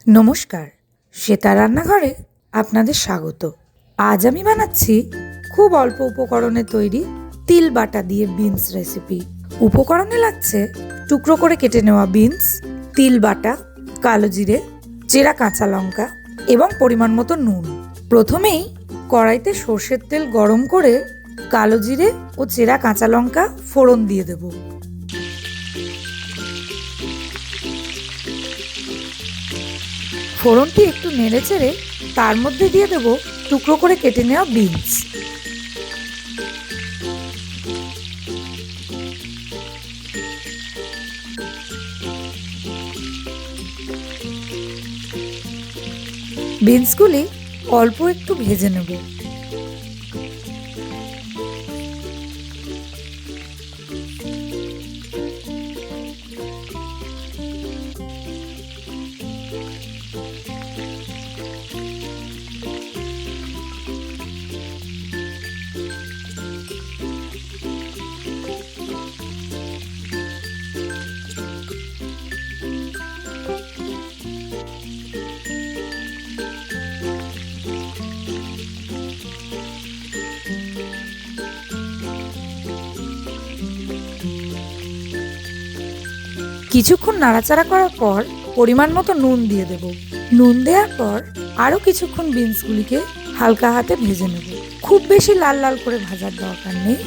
নমস্কার, শ্বেতা রান্নাঘরে আপনাদের স্বাগত। আজ আমি বানাচ্ছি খুব অল্প উপকরণে তৈরি তিল বাটা দিয়ে বিনস রেসিপি। উপকরণে লাগছে টুকরো করে কেটে নেওয়া বিনস, তিল বাটা, কালো জিরে, চেরা কাঁচা লঙ্কা এবং পরিমাণ মতো নুন। প্রথমেই কড়াইতে সর্ষের তেল গরম করে কালো জিরে ও চেরা কাঁচা লঙ্কা ফোড়ন দিয়ে দেব। ফোড়নটি একটু নেড়ে চেড়ে তার মধ্যে দিয়ে দেব টুকরো করে কেটে নেওয়া বিনস। বিনসগুলি অল্প একটু ভেজে নেব। কিছুক্ষণ নাড়াচাড়া করার পর পরিমাণ মতো নুন দিয়ে দেব। নুন দেওয়ার পর আরও কিছুক্ষণ বিনসগুলিকে হালকা হাতে ভেজে নেব। খুব বেশি লাল লাল করে ভাজার দরকার নেই।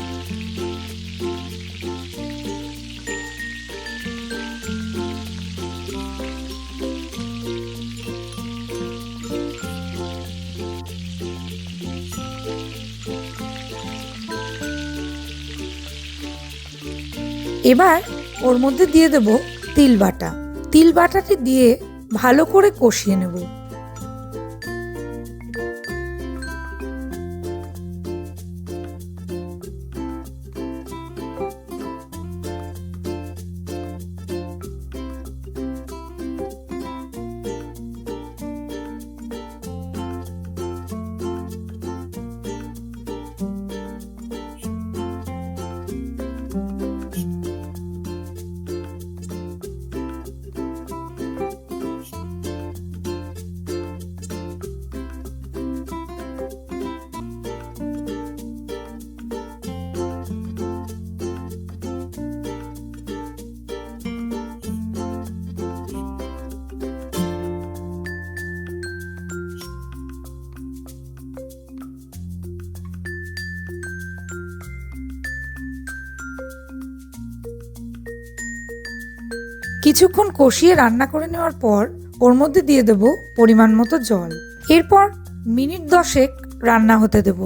এবার ওর মধ্যে দিয়ে দেব তিল বাটা। তিল বাটাটি দিয়ে ভালো করে কষিয়ে নেব। কিছুক্ষণ কষিয়ে রান্না করে নেওয়ার পর ওর মধ্যে দিয়ে দেব পরিমাণ মতো জল। এরপর মিনিট 10 রান্না হতে দেব।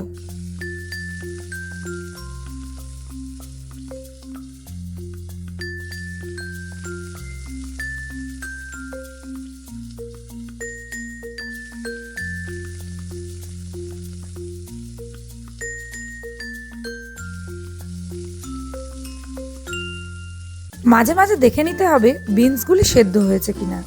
মাঝে মাঝে দেখে নিতে হবে বিনসগুলি সেদ্ধ হয়েছে কিনা।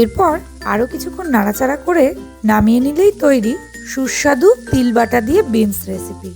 এরপর আরও কিছুক্ষণ নাড়াচাড়া করে নামিয়ে নিলেই তৈরি সুস্বাদু তিল বাটা দিয়ে বিনস রেসিপি।